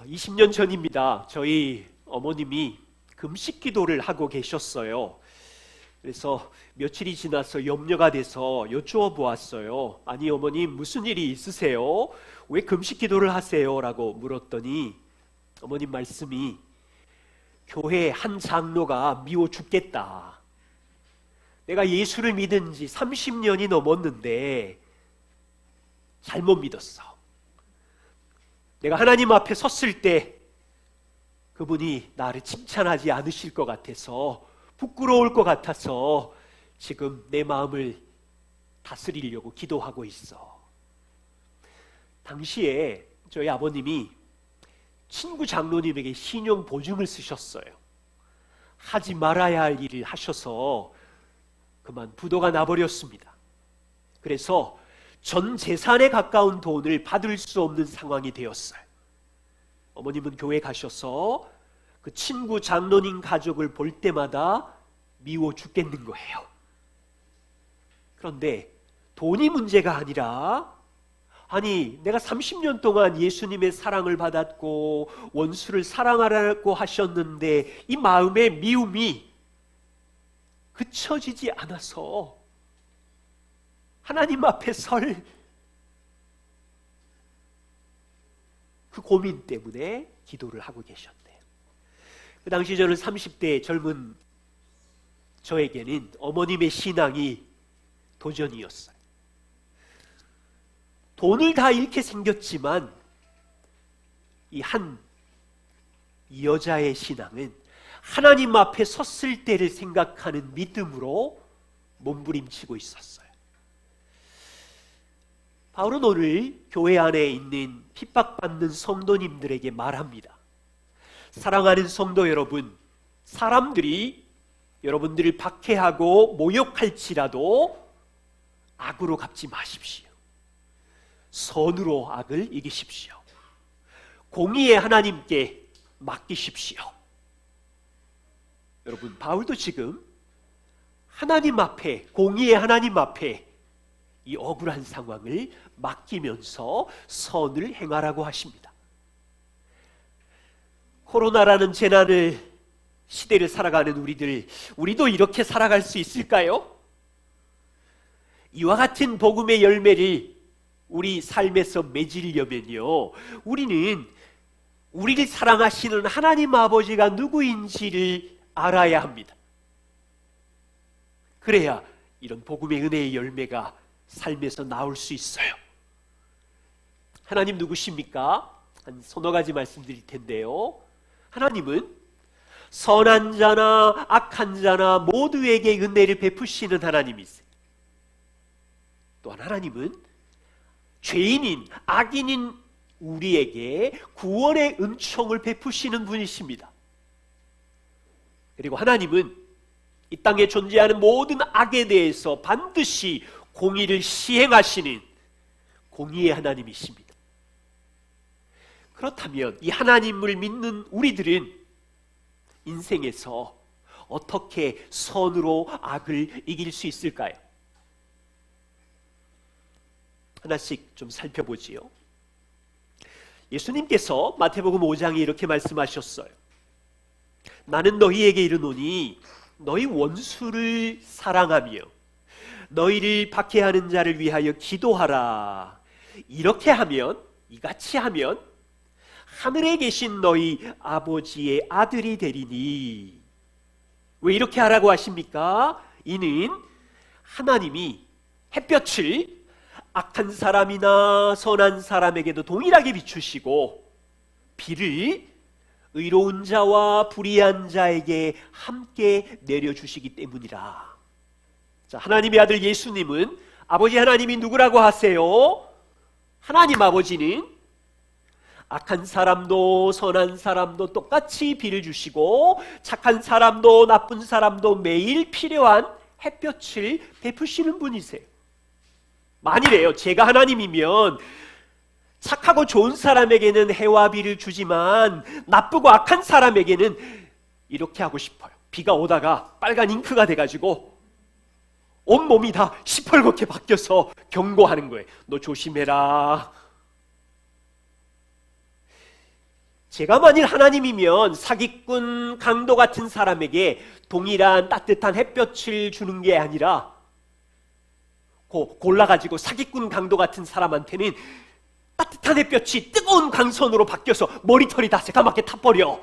20년 전입니다. 저희 어머님이 금식 기도를 하고 계셨어요. 그래서 며칠이 지나서 염려가 돼서 여쭈어 보았어요. 아니 어머님, 무슨 일이 있으세요? 왜 금식 기도를 하세요? 라고 물었더니 어머님 말씀이, 교회 한 장로가 미워 죽겠다. 내가 예수를 믿은 지 30년이 넘었는데 잘못 믿었어. 내가 하나님 앞에 섰을 때 그분이 나를 칭찬하지 않으실 것 같아서, 부끄러울 것 같아서 지금 내 마음을 다스리려고 기도하고 있어. 당시에 저희 아버님이 친구 장로님에게 신용 보증을 쓰셨어요. 하지 말아야 할 일을 하셔서 그만 부도가 나버렸습니다. 그래서 전 재산에 가까운 돈을 받을 수 없는 상황이 되었어요. 어머님은 교회 가셔서 그 친구 장로님 가족을 볼 때마다 미워 죽겠는 거예요. 그런데 돈이 문제가 아니라, 아니 내가 30년 동안 예수님의 사랑을 받았고 원수를 사랑하라고 하셨는데 이 마음의 미움이 그쳐지지 않아서 하나님 앞에 설 그 고민 때문에 기도를 하고 계셨대요. 그 당시 저는 30대 젊은 저에게는 어머님의 신앙이 도전이었어요. 돈을 다 잃게 생겼지만 이 여자의 신앙은 하나님 앞에 섰을 때를 생각하는 믿음으로 몸부림치고 있었어요. 바울은 오늘 교회 안에 있는 핍박받는 성도님들에게 말합니다. 사랑하는 성도 여러분, 사람들이 여러분들을 박해하고 모욕할지라도 악으로 갚지 마십시오. 선으로 악을 이기십시오. 공의의 하나님께 맡기십시오. 여러분, 바울도 지금 하나님 앞에, 공의의 하나님 앞에 이 억울한 상황을 맡기면서 선을 행하라고 하십니다. 코로나라는 시대를 살아가는 우리도 이렇게 살아갈 수 있을까요? 이와 같은 복음의 열매를 우리 삶에서 맺으려면요, 우리는 우리를 사랑하시는 하나님 아버지가 누구인지를 알아야 합니다. 그래야 이런 복음의 은혜의 열매가 삶에서 나올 수 있어요. 하나님 누구십니까? 한 서너 가지 말씀드릴 텐데요. 하나님은 선한 자나 악한 자나 모두에게 은혜를 베푸시는 하나님이세요. 또한 하나님은 죄인인, 악인인 우리에게 구원의 은총을 베푸시는 분이십니다. 그리고 하나님은 이 땅에 존재하는 모든 악에 대해서 반드시 공의를 시행하시는 공의의 하나님이십니다. 그렇다면 이 하나님을 믿는 우리들은 인생에서 어떻게 선으로 악을 이길 수 있을까요? 하나씩 좀 살펴보지요. 예수님께서 마태복음 5장에 이렇게 말씀하셨어요. 나는 너희에게 이르노니 너희 원수를 사랑하며 너희를 박해하는 자를 위하여 기도하라. 이렇게 하면, 이같이 하면 하늘에 계신 너희 아버지의 아들이 되리니. 왜 이렇게 하라고 하십니까? 이는 하나님이 햇볕을 악한 사람이나 선한 사람에게도 동일하게 비추시고 비를 의로운 자와 불의한 자에게 함께 내려주시기 때문이라. 자, 하나님의 아들 예수님은 아버지 하나님이 누구라고 하세요? 하나님 아버지는 악한 사람도 선한 사람도 똑같이 비를 주시고 착한 사람도 나쁜 사람도 매일 필요한 햇볕을 베푸시는 분이세요. 만일에요, 제가 하나님이면 착하고 좋은 사람에게는 해와 비를 주지만 나쁘고 악한 사람에게는 이렇게 하고 싶어요. 비가 오다가 빨간 잉크가 돼가지고 온몸이 다 시뻘겋게 바뀌어서 경고하는 거예요. 너 조심해라. 제가 만일 하나님이면 사기꾼 강도 같은 사람에게 동일한 따뜻한 햇볕을 주는 게 아니라 골라가지고 사기꾼 강도 같은 사람한테는 따뜻한 햇볕이 뜨거운 강선으로 바뀌어서 머리털이 다 새까맣게 타버려.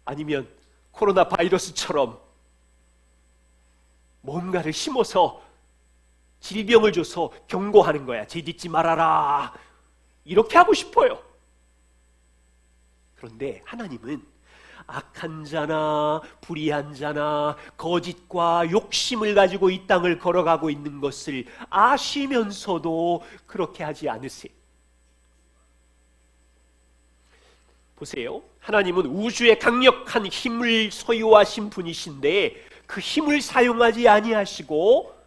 아니면 코로나 바이러스처럼 뭔가를 심어서 질병을 줘서 경고하는 거야. 재짓지 말아라. 이렇게 하고 싶어요. 그런데 하나님은 악한 자나 불의한 자나 거짓과 욕심을 가지고 이 땅을 걸어가고 있는 것을 아시면서도 그렇게 하지 않으세요. 보세요. 하나님은 우주의 강력한 힘을 소유하신 분이신데 그 힘을 사용하지 아니하시고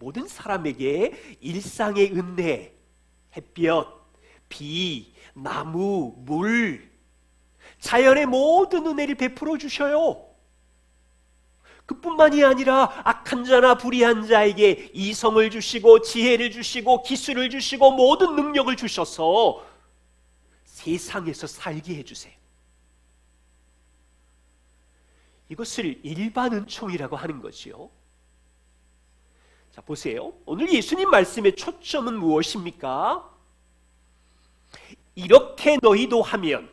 모든 사람에게 일상의 은혜, 햇볕, 비, 나무, 물, 자연의 모든 은혜를 베풀어 주셔요. 그뿐만이 아니라 악한 자나 불의한 자에게 이성을 주시고 지혜를 주시고 기술을 주시고 모든 능력을 주셔서 세상에서 살게 해주세요. 이것을 일반 은총이라고 하는 거지요. 자, 보세요. 오늘 예수님 말씀의 초점은 무엇입니까? 이렇게 너희도 하면,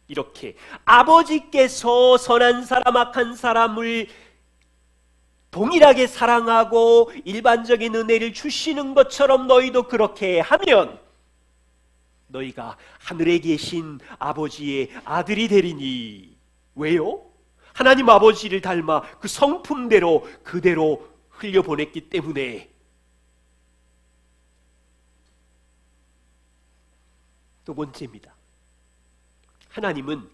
이렇게 아버지께서 선한 사람 악한 사람을 동일하게 사랑하고 일반적인 은혜를 주시는 것처럼 너희도 그렇게 하면 너희가 하늘에 계신 아버지의 아들이 되리니. 왜요? 하나님 아버지를 닮아 그 성품대로 그대로 흘려보냈기 때문에. 두 번째입니다. 하나님은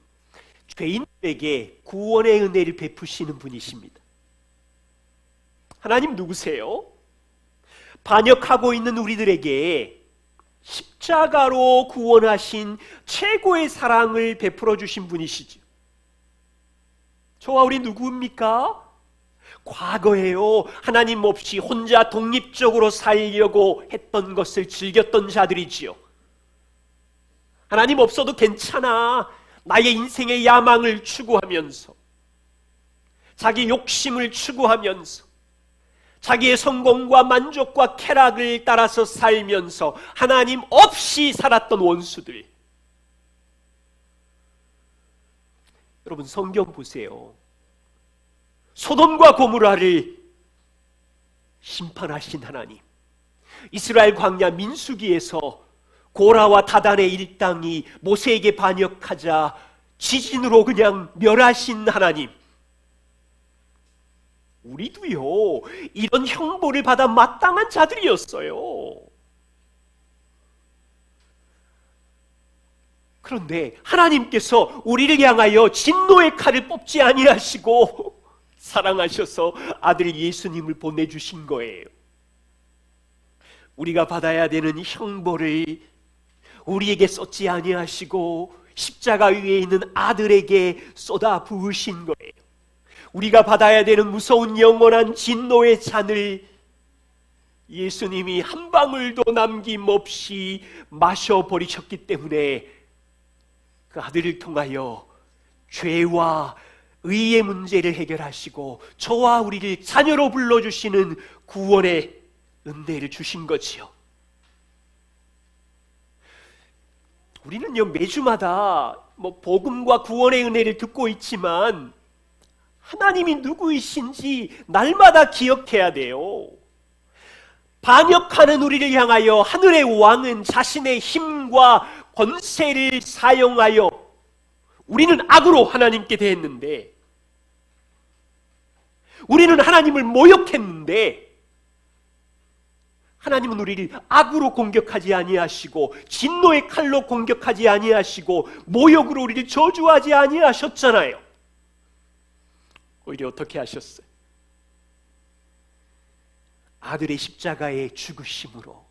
죄인들에게 구원의 은혜를 베푸시는 분이십니다. 하나님 누구세요? 반역하고 있는 우리들에게 십자가로 구원하신 최고의 사랑을 베풀어 주신 분이시죠. 저와 우리 누구입니까? 과거에요, 하나님 없이 혼자 독립적으로 살려고 했던 것을 즐겼던 자들이지요. 하나님 없어도 괜찮아, 나의 인생의 야망을 추구하면서, 자기 욕심을 추구하면서, 자기의 성공과 만족과 쾌락을 따라서 살면서 하나님 없이 살았던 원수들. 여러분, 성경 보세요. 소돔과 고모라를 심판하신 하나님, 이스라엘 광야 민수기에서 고라와 다단의 일당이 모세에게 반역하자 지진으로 그냥 멸하신 하나님, 우리도요 이런 형벌을 받아 마땅한 자들이었어요. 그런데 하나님께서 우리를 향하여 진노의 칼을 뽑지 아니하시고 사랑하셔서 아들 예수님을 보내주신 거예요. 우리가 받아야 되는 형벌을 우리에게 쏟지 아니하시고 십자가 위에 있는 아들에게 쏟아 부으신 거예요. 우리가 받아야 되는 무서운 영원한 진노의 잔을 예수님이 한 방울도 남김없이 마셔버리셨기 때문에 그 아들을 통하여 죄와 의의 문제를 해결하시고 저와 우리를 자녀로 불러주시는 구원의 은혜를 주신 거지요. 우리는요 매주마다 복음과 구원의 은혜를 듣고 있지만 하나님이 누구이신지 날마다 기억해야 돼요. 반역하는 우리를 향하여 하늘의 왕은 자신의 힘과 권세를 사용하여 우리는 악으로 하나님께 대했는데, 우리는 하나님을 모욕했는데 하나님은 우리를 악으로 공격하지 아니하시고 진노의 칼로 공격하지 아니하시고 모욕으로 우리를 저주하지 아니하셨잖아요. 오히려 어떻게 하셨어요? 아들의 십자가의 죽으심으로,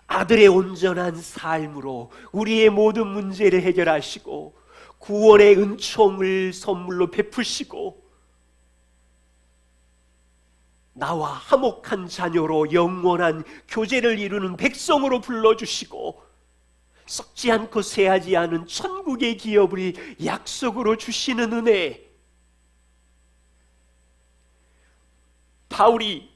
아들의 온전한 삶으로 우리의 모든 문제를 해결하시고 구원의 은총을 선물로 베푸시고 나와 화목한 자녀로 영원한 교제를 이루는 백성으로 불러주시고 썩지 않고 쇠하지 않은 천국의 기업을 약속으로 주시는 은혜. 바울이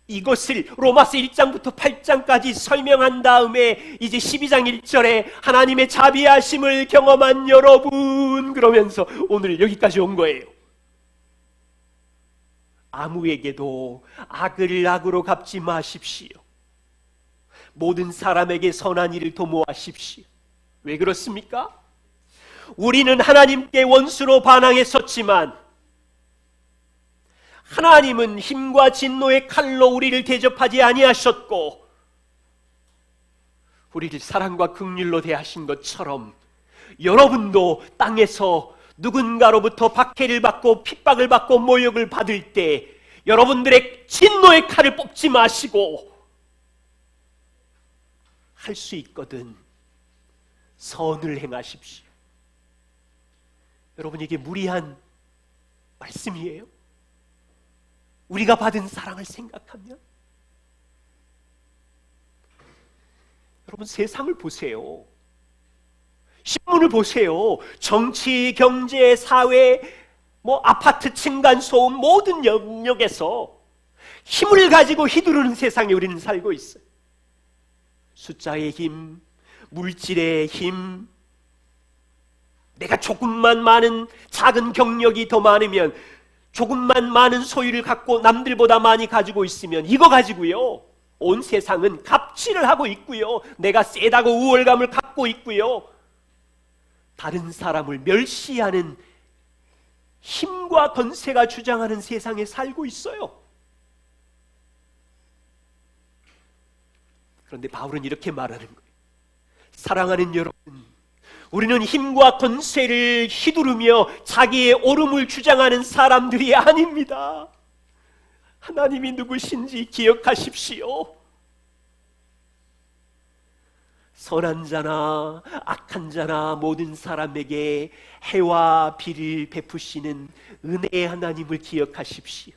이것을 로마서 1장부터 8장까지 설명한 다음에 이제 12장 1절에 하나님의 자비하심을 경험한 여러분 그러면서 오늘 여기까지 온 거예요. 아무에게도 악을 악으로 갚지 마십시오. 모든 사람에게 선한 일을 도모하십시오. 왜 그렇습니까? 우리는 하나님께 원수로 반항했었지만 하나님은 힘과 진노의 칼로 우리를 대접하지 아니하셨고 우리를 사랑과 긍휼로 대하신 것처럼 여러분도 땅에서 누군가로부터 박해를 받고 핍박을 받고 모욕을 받을 때 여러분들의 진노의 칼을 뽑지 마시고 할 수 있거든 선을 행하십시오. 여러분, 이게 무리한 말씀이에요? 우리가 받은 사랑을 생각하면 여러분, 세상을 보세요. 신문을 보세요. 정치, 경제, 사회, 아파트, 층간소음 모든 영역에서 힘을 가지고 휘두르는 세상에 우리는 살고 있어요. 숫자의 힘, 물질의 힘, 내가 조금만 많은 작은 경력이 더 많으면, 조금만 많은 소유를 갖고 남들보다 많이 가지고 있으면 이거 가지고요 온 세상은 갑질을 하고 있고요, 내가 세다고 우월감을 갖고 있고요, 다른 사람을 멸시하는 힘과 권세가 주장하는 세상에 살고 있어요. 그런데 바울은 이렇게 말하는 거예요. 사랑하는 여러분, 우리는 힘과 권세를 휘두르며 자기의 옳음을 주장하는 사람들이 아닙니다. 하나님이 누구신지 기억하십시오. 선한 자나 악한 자나 모든 사람에게 해와 비를 베푸시는 은혜의 하나님을 기억하십시오.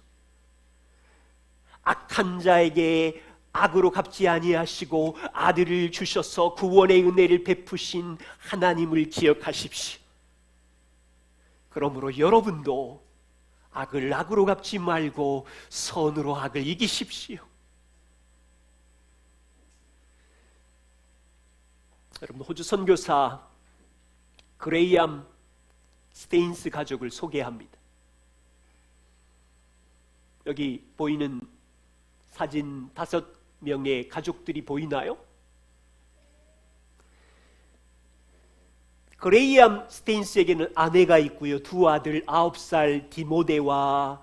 악한 자에게 악으로 갚지 아니하시고 아들을 주셔서 구원의 은혜를 베푸신 하나님을 기억하십시오. 그러므로 여러분도 악을 악으로 갚지 말고 선으로 악을 이기십시오. 여러분, 호주 선교사 그레이엄 스테인스 가족을 소개합니다. 여기 보이는 사진 5명의 가족들이 보이나요? 그레이엄 스테인스에게는 아내가 있고요, 2 아들 9살 디모데와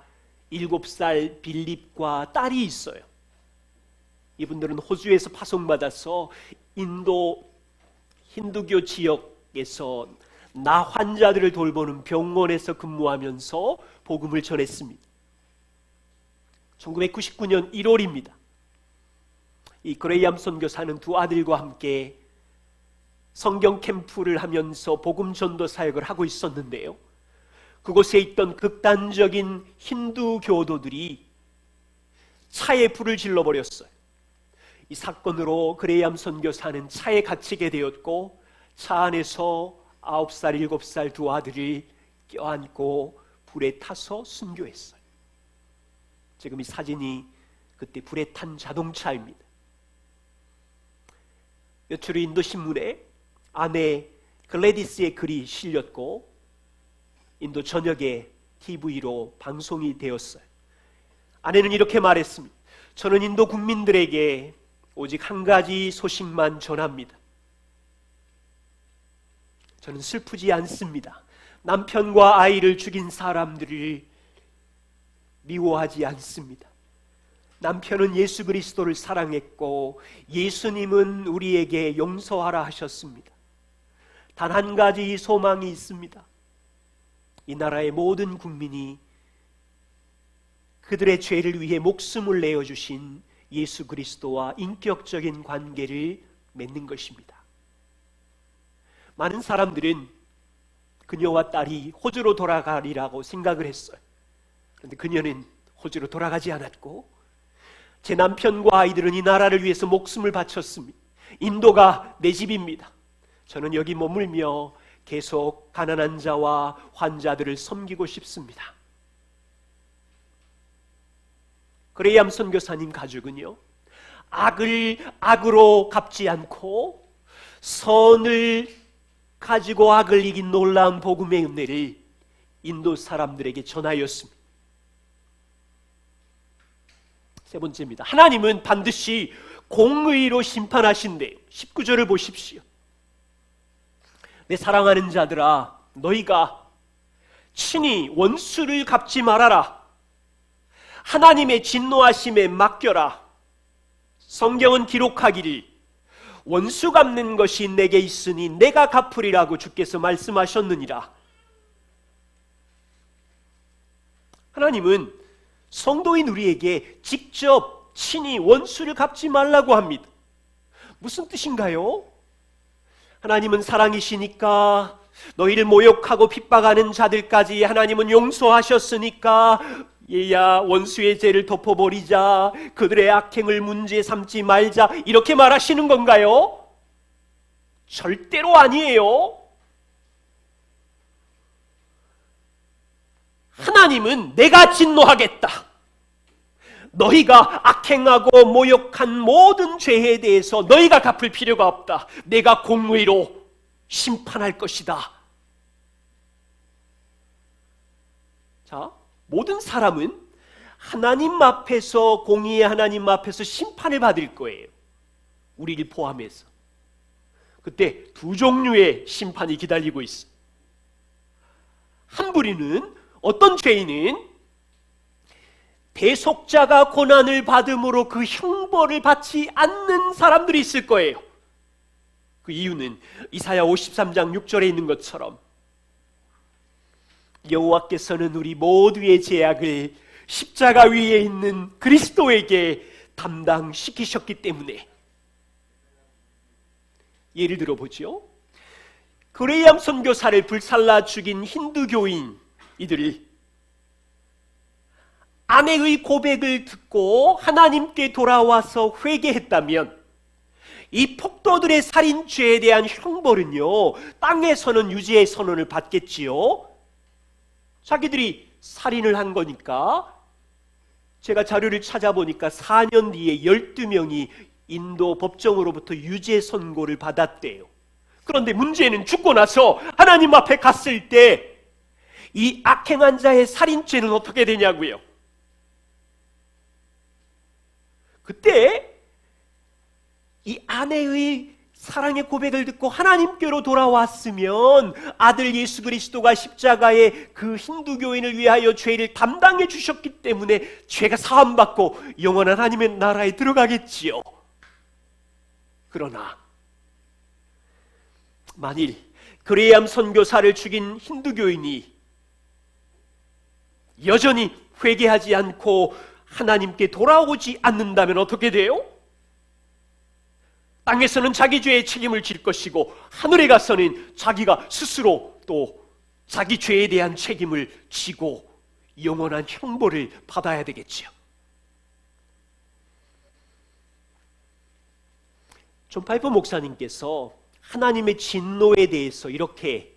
7살 빌립과 딸이 있어요. 이분들은 호주에서 파송받아서 인도 힌두교 지역에서 나 환자들을 돌보는 병원에서 근무하면서 복음을 전했습니다. 1999년 1월입니다. 이 그레이엄 선교사는 2 아들과 함께 성경 캠프를 하면서 복음 전도 사역을 하고 있었는데요, 그곳에 있던 극단적인 힌두 교도들이 차에 불을 질러버렸어요. 이 사건으로 그레이엄 선교사는 차에 갇히게 되었고 차 안에서 9살, 7살 2 아들을 껴안고 불에 타서 순교했어요. 지금 이 사진이 그때 불에 탄 자동차입니다. 며칠 후 인도 신문에 아내 글래디스의 글이 실렸고 인도 전역의 TV로 방송이 되었어요. 아내는 이렇게 말했습니다. 저는 인도 국민들에게 오직 한 가지 소식만 전합니다. 저는 슬프지 않습니다. 남편과 아이를 죽인 사람들을 미워하지 않습니다. 남편은 예수 그리스도를 사랑했고 예수님은 우리에게 용서하라 하셨습니다. 단 한 가지 소망이 있습니다. 이 나라의 모든 국민이 그들의 죄를 위해 목숨을 내어주신 예수 그리스도와 인격적인 관계를 맺는 것입니다. 많은 사람들은 그녀와 딸이 호주로 돌아가리라고 생각을 했어요. 그런데 그녀는 호주로 돌아가지 않았고 제 남편과 아이들은 이 나라를 위해서 목숨을 바쳤습니다. 인도가 내 집입니다. 저는 여기 머물며 계속 가난한 자와 환자들을 섬기고 싶습니다. 그레이엄 선교사님 가족은요, 악을 악으로 갚지 않고 선을 가지고 악을 이긴 놀라운 복음의 은혜를 인도 사람들에게 전하였습니다. 세 번째입니다. 하나님은 반드시 공의로 심판하신대요. 19절을 보십시오. 내 사랑하는 자들아, 너희가 친히 원수를 갚지 말아라. 하나님의 진노하심에 맡겨라. 성경은 기록하기를 원수 갚는 것이 내게 있으니 내가 갚으리라고 주께서 말씀하셨느니라. 하나님은 성도인 우리에게 직접 친히 원수를 갚지 말라고 합니다. 무슨 뜻인가요? 하나님은 사랑이시니까 너희를 모욕하고 핍박하는 자들까지 하나님은 용서하셨으니까 얘야 원수의 죄를 덮어버리자, 그들의 악행을 문제 삼지 말자, 이렇게 말하시는 건가요? 절대로 아니에요. 하나님은 내가 진노하겠다. 너희가 악행하고 모욕한 모든 죄에 대해서 너희가 갚을 필요가 없다. 내가 공의로 심판할 것이다. 자, 모든 사람은 하나님 앞에서, 공의의 하나님 앞에서 심판을 받을 거예요. 우리를 포함해서. 그때 두 종류의 심판이 기다리고 있어. 한 부류는, 어떤 죄인은 대속자가 고난을 받음으로 그 형벌을 받지 않는 사람들이 있을 거예요. 그 이유는 이사야 53장 6절에 있는 것처럼 여호와께서는 우리 모두의 죄악을 십자가 위에 있는 그리스도에게 담당시키셨기 때문에. 예를 들어 보죠. 그레이엄 선교사를 불살라 죽인 힌두교인 이들이 아내의 고백을 듣고 하나님께 돌아와서 회개했다면 이 폭도들의 살인죄에 대한 형벌은요, 땅에서는 유죄의 선언을 받겠지요. 자기들이 살인을 한 거니까. 제가 자료를 찾아보니까 4년 뒤에 12명이 인도 법정으로부터 유죄 선고를 받았대요. 그런데 문제는 죽고 나서 하나님 앞에 갔을 때 이 악행한 자의 살인죄는 어떻게 되냐고요. 그때 이 아내의 사랑의 고백을 듣고 하나님께로 돌아왔으면 아들 예수 그리스도가 십자가에 그 힌두교인을 위하여 죄를 담당해 주셨기 때문에 죄가 사함받고 영원한 하나님의 나라에 들어가겠지요. 그러나 만일 그레이엄 선교사를 죽인 힌두교인이 여전히 회개하지 않고 하나님께 돌아오지 않는다면 어떻게 돼요? 땅에서는 자기 죄의 책임을 질 것이고 하늘에 가서는 자기가 스스로 또 자기 죄에 대한 책임을 지고 영원한 형벌을 받아야 되겠지요. 존 파이퍼 목사님께서 하나님의 진노에 대해서 이렇게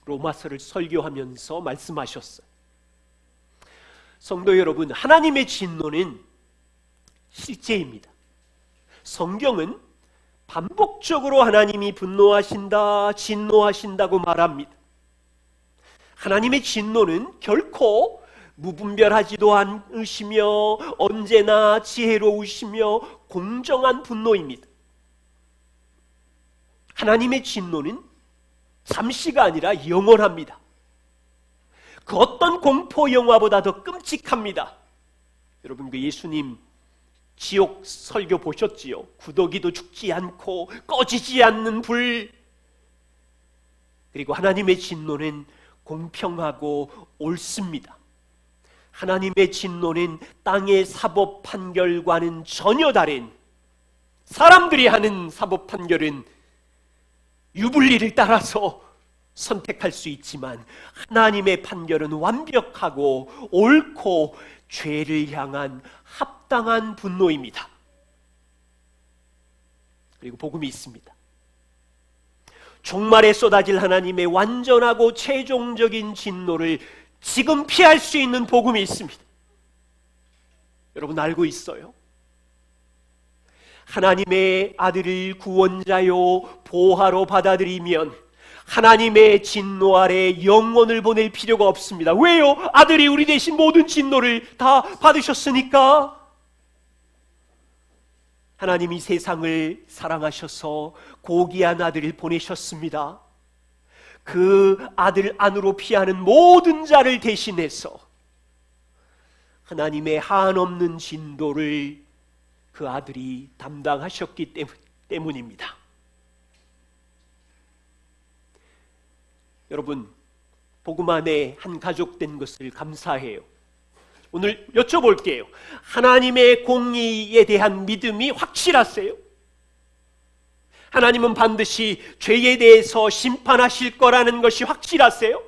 로마서를 설교하면서 말씀하셨어요. 성도 여러분, 하나님의 진노는 실제입니다. 성경은 반복적으로 하나님이 분노하신다, 진노하신다고 말합니다. 하나님의 진노는 결코 무분별하지도 않으시며 언제나 지혜로우시며 공정한 분노입니다. 하나님의 진노는 잠시가 아니라 영원합니다. 그 어떤 공포 영화보다 더 끔찍합니다. 여러분, 그 예수님 지옥 설교 보셨지요? 구더기도 죽지 않고 꺼지지 않는 불. 그리고 하나님의 진노는 공평하고 옳습니다. 하나님의 진노는 땅의 사법 판결과는 전혀 다른, 사람들이 하는 사법 판결은 유불리를 따라서 선택할 수 있지만 하나님의 판결은 완벽하고 옳고 죄를 향한 합당한 분노입니다. 그리고 복음이 있습니다. 종말에 쏟아질 하나님의 완전하고 최종적인 진노를 지금 피할 수 있는 복음이 있습니다. 여러분 알고 있어요? 하나님의 아들을 구원자요 보화로 받아들이면 하나님의 진노 아래 영혼을 보낼 필요가 없습니다. 왜요? 아들이 우리 대신 모든 진노를 다 받으셨으니까. 하나님이 세상을 사랑하셔서 고귀한 아들을 보내셨습니다. 그 아들 안으로 피하는 모든 자를 대신해서 하나님의 한없는 진노를 그 아들이 담당하셨기 때문입니다. 여러분, 복음 안에 한 가족 된 것을 감사해요. 오늘 여쭤볼게요. 하나님의 공의에 대한 믿음이 확실하세요? 하나님은 반드시 죄에 대해서 심판하실 거라는 것이 확실하세요?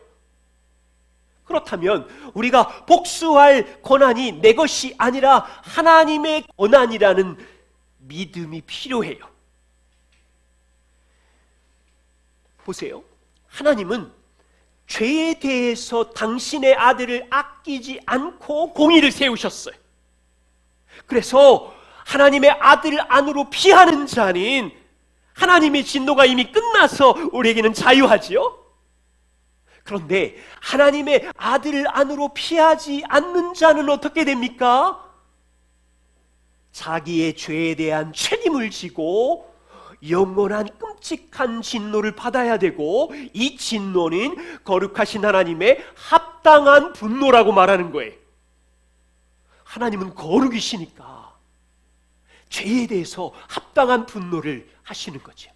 그렇다면 우리가 복수할 권한이 내 것이 아니라 하나님의 권한이라는 믿음이 필요해요. 보세요. 하나님은 죄에 대해서 당신의 아들을 아끼지 않고 공의를 세우셨어요. 그래서 하나님의 아들 안으로 피하는 자는 하나님의 진노가 이미 끝나서 우리에게는 자유하지요. 그런데 하나님의 아들 안으로 피하지 않는 자는 어떻게 됩니까? 자기의 죄에 대한 책임을 지고 영원한 끔찍한 진노를 받아야 되고, 이 진노는 거룩하신 하나님의 합당한 분노라고 말하는 거예요. 하나님은 거룩이시니까 죄에 대해서 합당한 분노를 하시는 거죠.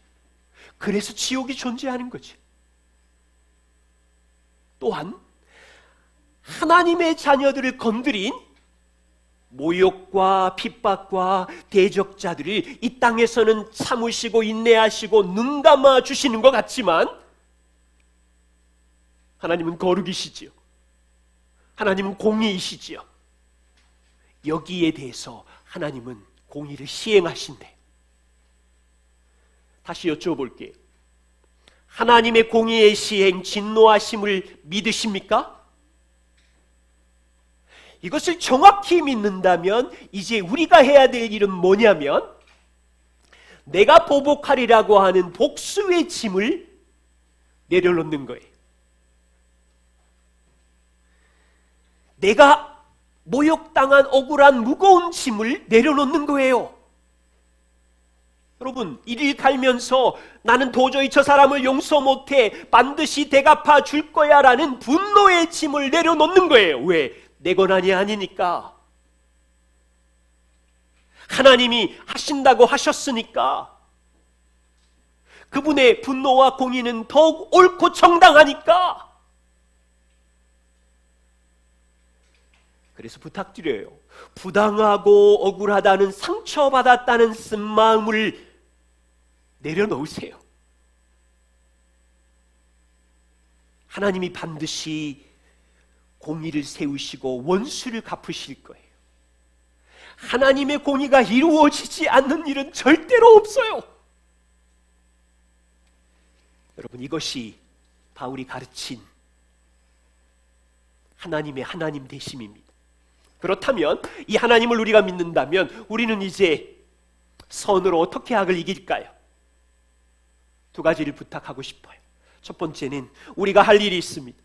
그래서 지옥이 존재하는 거죠. 또한 하나님의 자녀들을 건드린 모욕과 핍박과 대적자들을 이 땅에서는 참으시고 인내하시고 눈감아 주시는 것 같지만 하나님은 거룩이시지요. 하나님은 공의이시지요. 여기에 대해서 하나님은 공의를 시행하신대. 다시 여쭤볼게요. 하나님의 공의의 시행, 진노하심을 믿으십니까? 이것을 정확히 믿는다면 이제 우리가 해야 될 일은 뭐냐면, 내가 보복하리라고 하는 복수의 짐을 내려놓는 거예요. 내가 모욕당한 억울한 무거운 짐을 내려놓는 거예요. 여러분, 이를 갈면서 나는 도저히 저 사람을 용서 못해, 반드시 대갚아 줄 거야 라는 분노의 짐을 내려놓는 거예요. 왜? 내 권한이 아니니까. 하나님이 하신다고 하셨으니까. 그분의 분노와 공의는 더욱 옳고 정당하니까. 그래서 부탁드려요. 부당하고 억울하다는, 상처받았다는 쓴마음을 내려놓으세요. 하나님이 반드시 공의를 세우시고 원수를 갚으실 거예요. 하나님의 공의가 이루어지지 않는 일은 절대로 없어요. 여러분, 이것이 바울이 가르친 하나님의 하나님 되심입니다. 그렇다면 이 하나님을 우리가 믿는다면 우리는 이제 선으로 어떻게 악을 이길까요? 두 가지를 부탁하고 싶어요. 첫 번째는 우리가 할 일이 있습니다.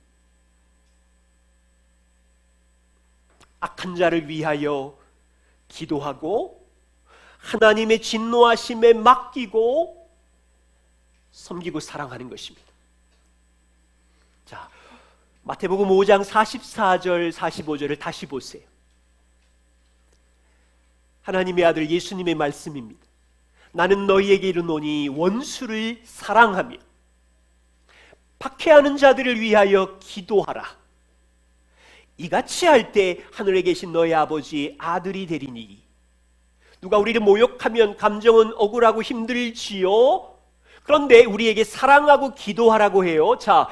악한 자를 위하여 기도하고 하나님의 진노하심에 맡기고 섬기고 사랑하는 것입니다. 자, 마태복음 5장 44절 45절을 다시 보세요. 하나님의 아들 예수님의 말씀입니다. 나는 너희에게 이르노니 원수를 사랑하며 박해하는 자들을 위하여 기도하라. 이같이 할 때 하늘에 계신 너희 아버지의 아들이 되리니. 누가 우리를 모욕하면 감정은 억울하고 힘들지요. 그런데 우리에게 사랑하고 기도하라고 해요. 자,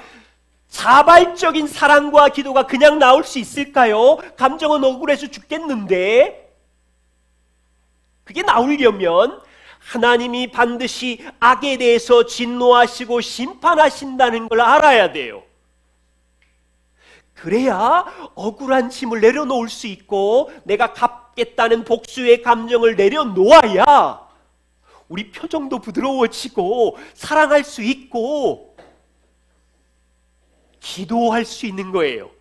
자발적인 사랑과 기도가 그냥 나올 수 있을까요? 감정은 억울해서 죽겠는데. 그게 나오려면 하나님이 반드시 악에 대해서 진노하시고 심판하신다는 걸 알아야 돼요. 그래야 억울한 짐을 내려놓을 수 있고 내가 갚겠다는 복수의 감정을 내려놓아야 우리 표정도 부드러워지고 사랑할 수 있고 기도할 수 있는 거예요.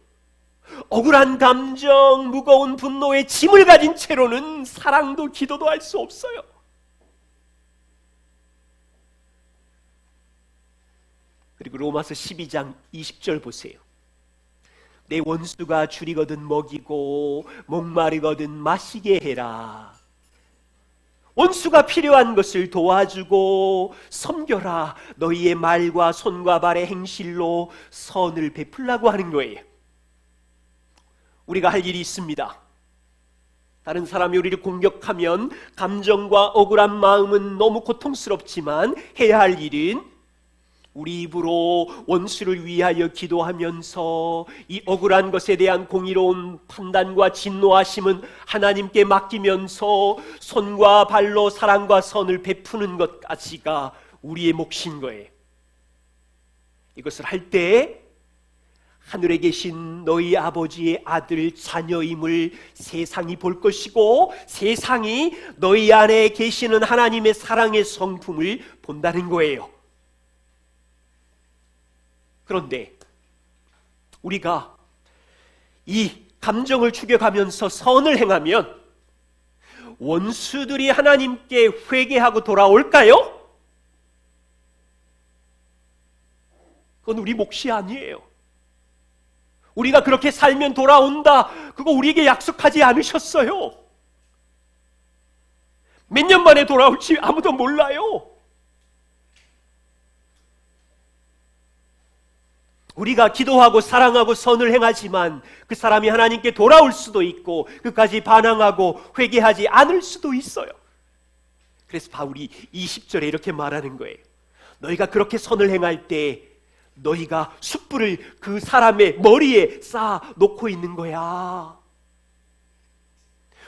억울한 감정, 무거운 분노의 짐을 가진 채로는 사랑도 기도도 할 수 없어요. 그리고 로마서 12장 20절 보세요. 내 원수가 줄이거든 먹이고 목마르거든 마시게 해라. 원수가 필요한 것을 도와주고 섬겨라. 너희의 말과 손과 발의 행실로 선을 베풀라고 하는 거예요. 우리가 할 일이 있습니다. 다른 사람이 우리를 공격하면 감정과 억울한 마음은 너무 고통스럽지만 해야 할 일은 우리 입으로 원수를 위하여 기도하면서 이 억울한 것에 대한 공의로운 판단과 진노하심은 하나님께 맡기면서 손과 발로 사랑과 선을 베푸는 것까지가 우리의 몫인 거예요. 이것을 할 때 하늘에 계신 너희 아버지의 아들 자녀임을 세상이 볼 것이고 세상이 너희 안에 계시는 하나님의 사랑의 성품을 본다는 거예요. 그런데 우리가 이 감정을 죽여가면서 선을 행하면 원수들이 하나님께 회개하고 돌아올까요? 그건 우리 몫이 아니에요. 우리가 그렇게 살면 돌아온다, 그거 우리에게 약속하지 않으셨어요. 몇 년 만에 돌아올지 아무도 몰라요. 우리가 기도하고 사랑하고 선을 행하지만 그 사람이 하나님께 돌아올 수도 있고 끝까지 반항하고 회개하지 않을 수도 있어요. 그래서 바울이 20절에 이렇게 말하는 거예요. 너희가 그렇게 선을 행할 때 너희가 숯불을 그 사람의 머리에 쌓아 놓고 있는 거야.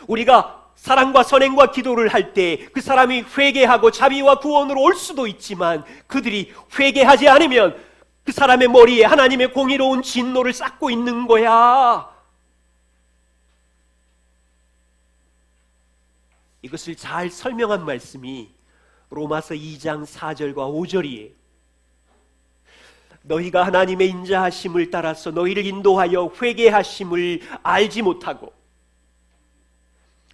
우리가 사랑과 선행과 기도를 할 때 그 사람이 회개하고 자비와 구원으로 올 수도 있지만 그들이 회개하지 않으면 그 사람의 머리에 하나님의 공의로운 진노를 쌓고 있는 거야. 이것을 잘 설명한 말씀이 로마서 2장 4절과 5절이에요. 너희가 하나님의 인자하심을 따라서 너희를 인도하여 회개하심을 알지 못하고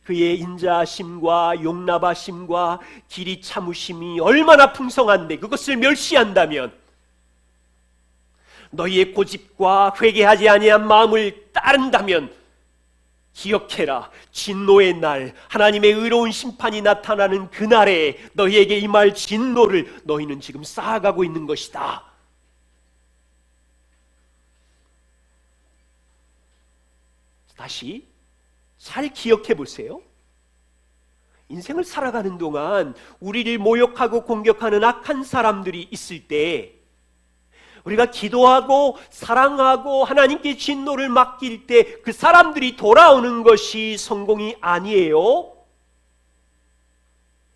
그의 인자하심과 용납하심과 길이 참으심이 얼마나 풍성한데 그것을 멸시한다면 너희의 고집과 회개하지 아니한 마음을 따른다면 기억해라. 진노의 날, 하나님의 의로운 심판이 나타나는 그날에 너희에게 임할 진노를 너희는 지금 쌓아가고 있는 것이다. 다시 잘 기억해 보세요. 인생을 살아가는 동안 우리를 모욕하고 공격하는 악한 사람들이 있을 때 우리가 기도하고 사랑하고 하나님께 진노를 맡길 때 그 사람들이 돌아오는 것이 성공이 아니에요.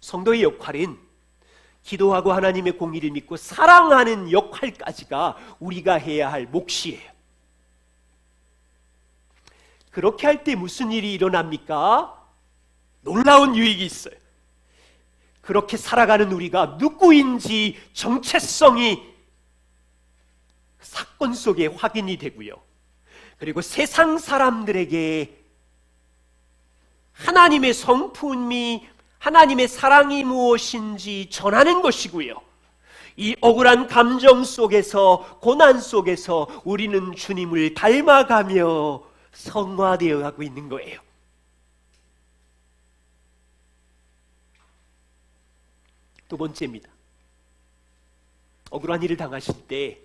성도의 역할은 기도하고 하나님의 공의를 믿고 사랑하는 역할까지가 우리가 해야 할 몫이에요. 그렇게 할 때 무슨 일이 일어납니까? 놀라운 유익이 있어요. 그렇게 살아가는 우리가 누구인지 정체성이 사건 속에 확인이 되고요. 그리고 세상 사람들에게 하나님의 성품이, 하나님의 사랑이 무엇인지 전하는 것이고요. 이 억울한 감정 속에서, 고난 속에서 우리는 주님을 닮아가며 성화되어 가고 있는 거예요. 두 번째입니다. 억울한 일을 당하실 때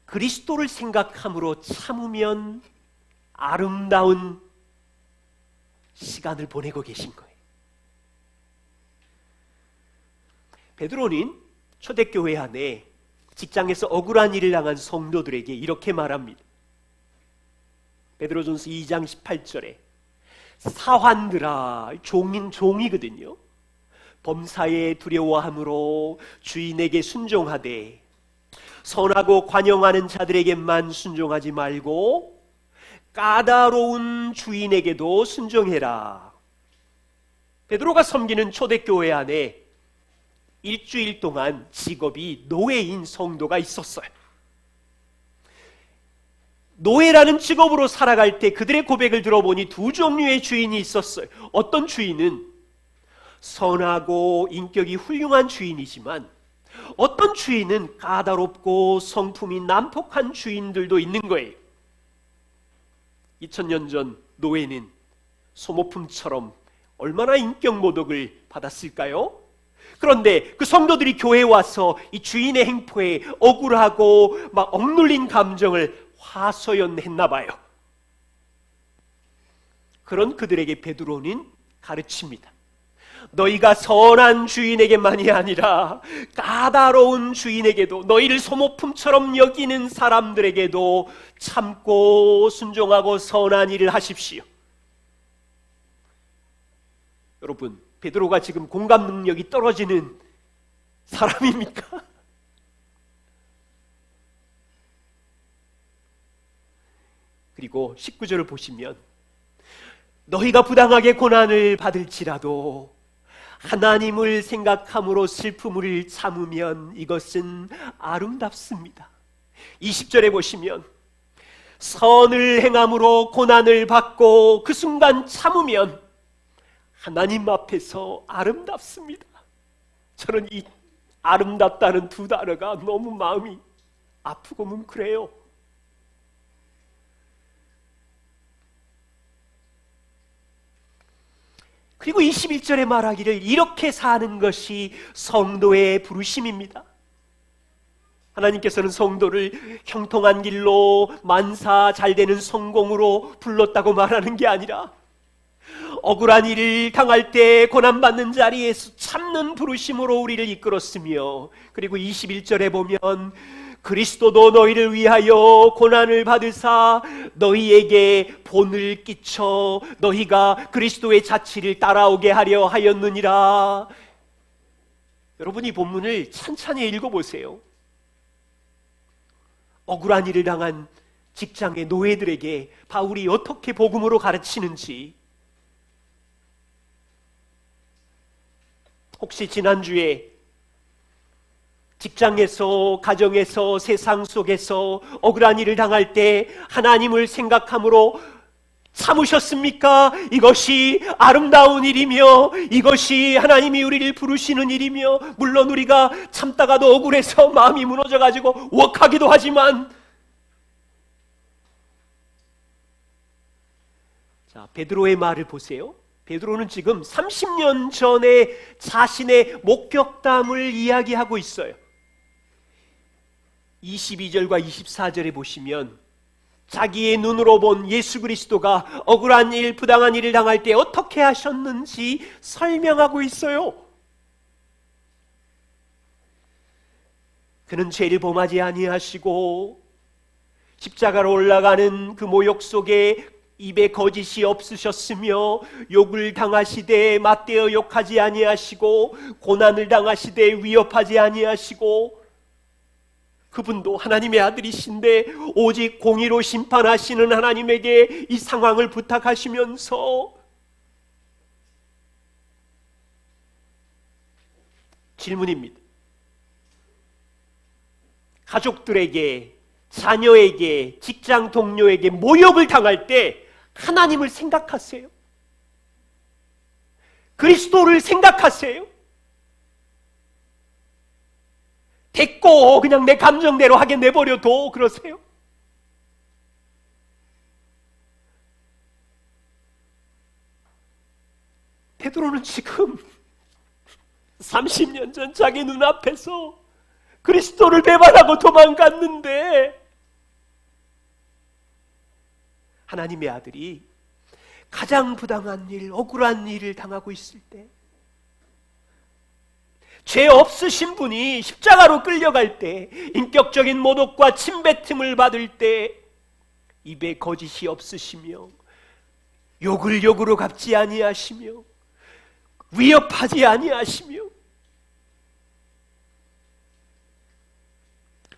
그리스도를 생각함으로 참으면 아름다운 시간을 보내고 계신 거예요. 베드로는 초대교회 안에 직장에서 억울한 일을 당한 성도들에게 이렇게 말합니다. 베드로전서 2장 18절에 사환들아, 종이거든요. 범사에 두려워함으로 주인에게 순종하되 선하고 관용하는 자들에게만 순종하지 말고 까다로운 주인에게도 순종해라. 베드로가 섬기는 초대교회 안에 일주일 동안 직업이 노예인 성도가 있었어요. 노예라는 직업으로 살아갈 때 그들의 고백을 들어보니 두 종류의 주인이 있었어요. 어떤 주인은 선하고 인격이 훌륭한 주인이지만 어떤 주인은 까다롭고 성품이 난폭한 주인들도 있는 거예요. 2000년 전 노예는 소모품처럼 얼마나 인격 모독을 받았을까요? 그런데 그 성도들이 교회에 와서 이 주인의 행포에 억울하고 막 억눌린 감정을 하소연했나 봐요. 그런 그들에게 베드로는 가르칩니다. 너희가 선한 주인에게만이 아니라 까다로운 주인에게도, 너희를 소모품처럼 여기는 사람들에게도 참고 순종하고 선한 일을 하십시오. 여러분, 베드로가 지금 공감 능력이 떨어지는 사람입니까? 그리고 19절을 보시면 너희가 부당하게 고난을 받을지라도 하나님을 생각함으로 슬픔을 참으면 이것은 아름답습니다. 20절에 보시면 선을 행함으로 고난을 받고 그 순간 참으면 하나님 앞에서 아름답습니다. 저는 이 아름답다는 두 단어가 너무 마음이 아프고 뭉클해요. 그리고 21절에 말하기를 이렇게 사는 것이 성도의 부르심입니다. 하나님께서는 성도를 형통한 길로 만사 잘 되는 성공으로 불렀다고 말하는 게 아니라 억울한 일을 당할 때 고난받는 자리에서 참는 부르심으로 우리를 이끌었으며, 그리고 21절에 보면 그리스도도 너희를 위하여 고난을 받으사 너희에게 본을 끼쳐 너희가 그리스도의 자취를 따라오게 하려 하였느니라. 여러분, 이 본문을 찬찬히 읽어보세요. 억울한 일을 당한 직장의 노예들에게 바울이 어떻게 복음으로 가르치는지, 혹시 지난주에 직장에서, 가정에서, 세상 속에서 억울한 일을 당할 때 하나님을 생각함으로 참으셨습니까? 이것이 아름다운 일이며 이것이 하나님이 우리를 부르시는 일이며, 물론 우리가 참다가도 억울해서 마음이 무너져가지고 웍하기도 하지만, 자, 베드로의 말을 보세요. 베드로는 지금 30년 전에 자신의 목격담을 이야기하고 있어요. 22절과 24절에 보시면 자기의 눈으로 본 예수 그리스도가 억울한 일, 부당한 일을 당할 때 어떻게 하셨는지 설명하고 있어요. 그는 죄를 범하지 아니하시고 십자가로 올라가는 그 모욕 속에 입에 거짓이 없으셨으며 욕을 당하시되 맞대어 욕하지 아니하시고 고난을 당하시되 위협하지 아니하시고, 그분도 하나님의 아들이신데 오직 공의로 심판하시는 하나님에게 이 상황을 부탁하시면서 질문입니다. 가족들에게, 자녀에게, 직장 동료에게 모욕을 당할 때 하나님을 생각하세요? 그리스도를 생각하세요? 됐고 그냥 내 감정대로 하게 내버려둬 그러세요? 베드로는 지금 30년 전 자기 눈앞에서 그리스도를 배반하고 도망갔는데, 하나님의 아들이 가장 부당한 일, 억울한 일을 당하고 있을 때, 죄 없으신 분이 십자가로 끌려갈 때, 인격적인 모독과 침뱉음을 받을 때 입에 거짓이 없으시며 욕을 욕으로 갚지 아니하시며 위협하지 아니하시며,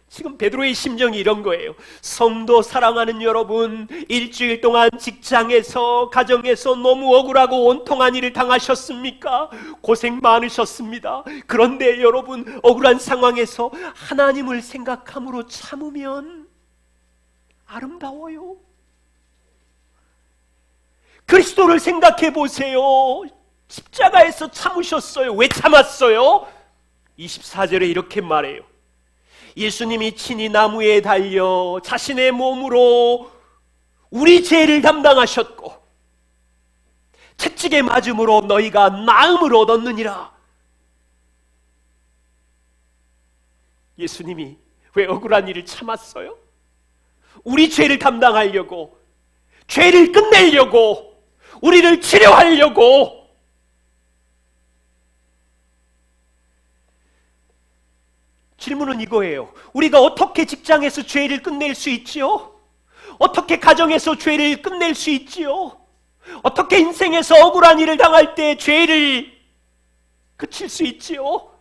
지금 베드로의 심정이 이런 거예요. 성도 사랑하는 여러분, 일주일 동안 직장에서, 가정에서 너무 억울하고 원통한 일을 당하셨습니까? 고생 많으셨습니다. 그런데 여러분, 억울한 상황에서 하나님을 생각함으로 참으면 아름다워요. 그리스도를 생각해 보세요. 십자가에서 참으셨어요. 왜 참았어요? 24절에 이렇게 말해요. 예수님이 친히 나무에 달려 자신의 몸으로 우리 죄를 담당하셨고 채찍에 맞음으로 너희가 나음을 얻었느니라. 예수님이 왜 억울한 일을 참았어요? 우리 죄를 담당하려고, 죄를 끝내려고, 우리를 치료하려고. 질문은 이거예요. 우리가 어떻게 직장에서 죄를 끝낼 수 있지요? 어떻게 가정에서 죄를 끝낼 수 있지요? 어떻게 인생에서 억울한 일을 당할 때 죄를 그칠 수 있지요?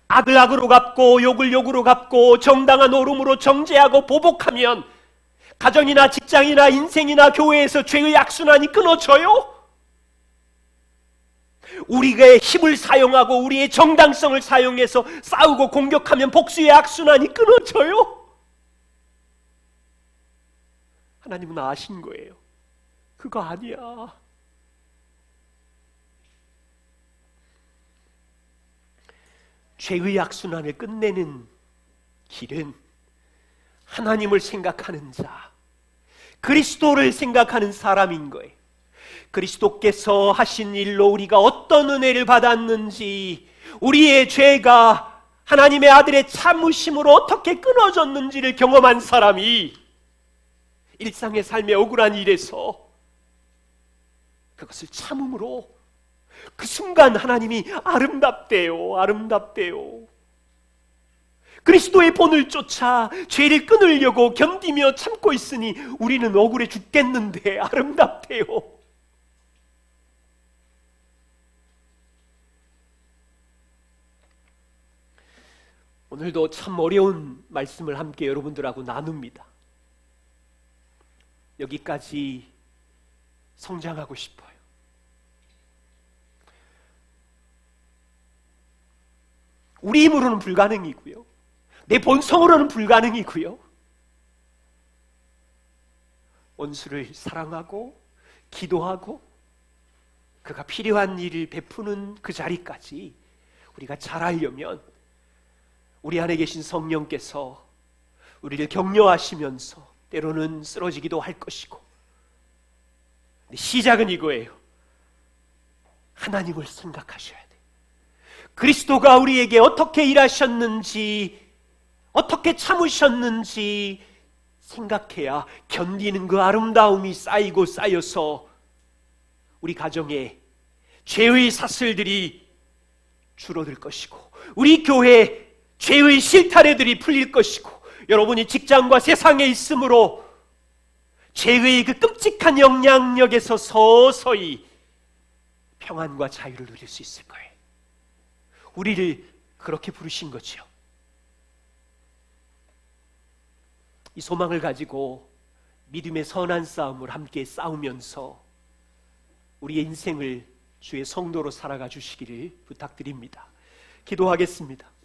악을 악으로 갚고 욕을 욕으로 갚고 정당한 옳음으로 정죄하고 보복하면 가정이나 직장이나 인생이나 교회에서 죄의 악순환이 끊어져요? 우리의 힘을 사용하고 우리의 정당성을 사용해서 싸우고 공격하면 복수의 악순환이 끊어져요? 하나님은 아신 거예요. 그거 아니야. 죄의 악순환을 끝내는 길은 하나님을 생각하는 자, 그리스도를 생각하는 사람인 거예요. 그리스도께서 하신 일로 우리가 어떤 은혜를 받았는지, 우리의 죄가 하나님의 아들의 참으심으로 어떻게 끊어졌는지를 경험한 사람이 일상의 삶의 억울한 일에서 그것을 참음으로 그 순간 하나님이 아름답대요. 아름답대요. 그리스도의 본을 쫓아 죄를 끊으려고 견디며 참고 있으니 우리는 억울해 죽겠는데 아름답대요. 오늘도 참 어려운 말씀을 함께 여러분들하고 나눕니다. 여기까지 성장하고 싶어요. 우리 힘으로는 불가능이고요. 내 본성으로는 불가능이고요. 원수를 사랑하고 기도하고 그가 필요한 일을 베푸는 그 자리까지 우리가 잘하려면 우리 안에 계신 성령께서 우리를 격려하시면서 때로는 쓰러지기도 할 것이고, 시작은 이거예요. 하나님을 생각하셔야 돼요. 그리스도가 우리에게 어떻게 일하셨는지, 어떻게 참으셨는지 생각해야 견디는 그 아름다움이 쌓이고 쌓여서 우리 가정에 죄의 사슬들이 줄어들 것이고, 우리 교회에 죄의 실타래들이 풀릴 것이고, 여러분이 직장과 세상에 있으므로 죄의 그 끔찍한 영향력에서 서서히 평안과 자유를 누릴 수 있을 거예요. 우리를 그렇게 부르신 거죠. 이 소망을 가지고 믿음의 선한 싸움을 함께 싸우면서 우리의 인생을 주의 성도로 살아가 주시기를 부탁드립니다. 기도하겠습니다.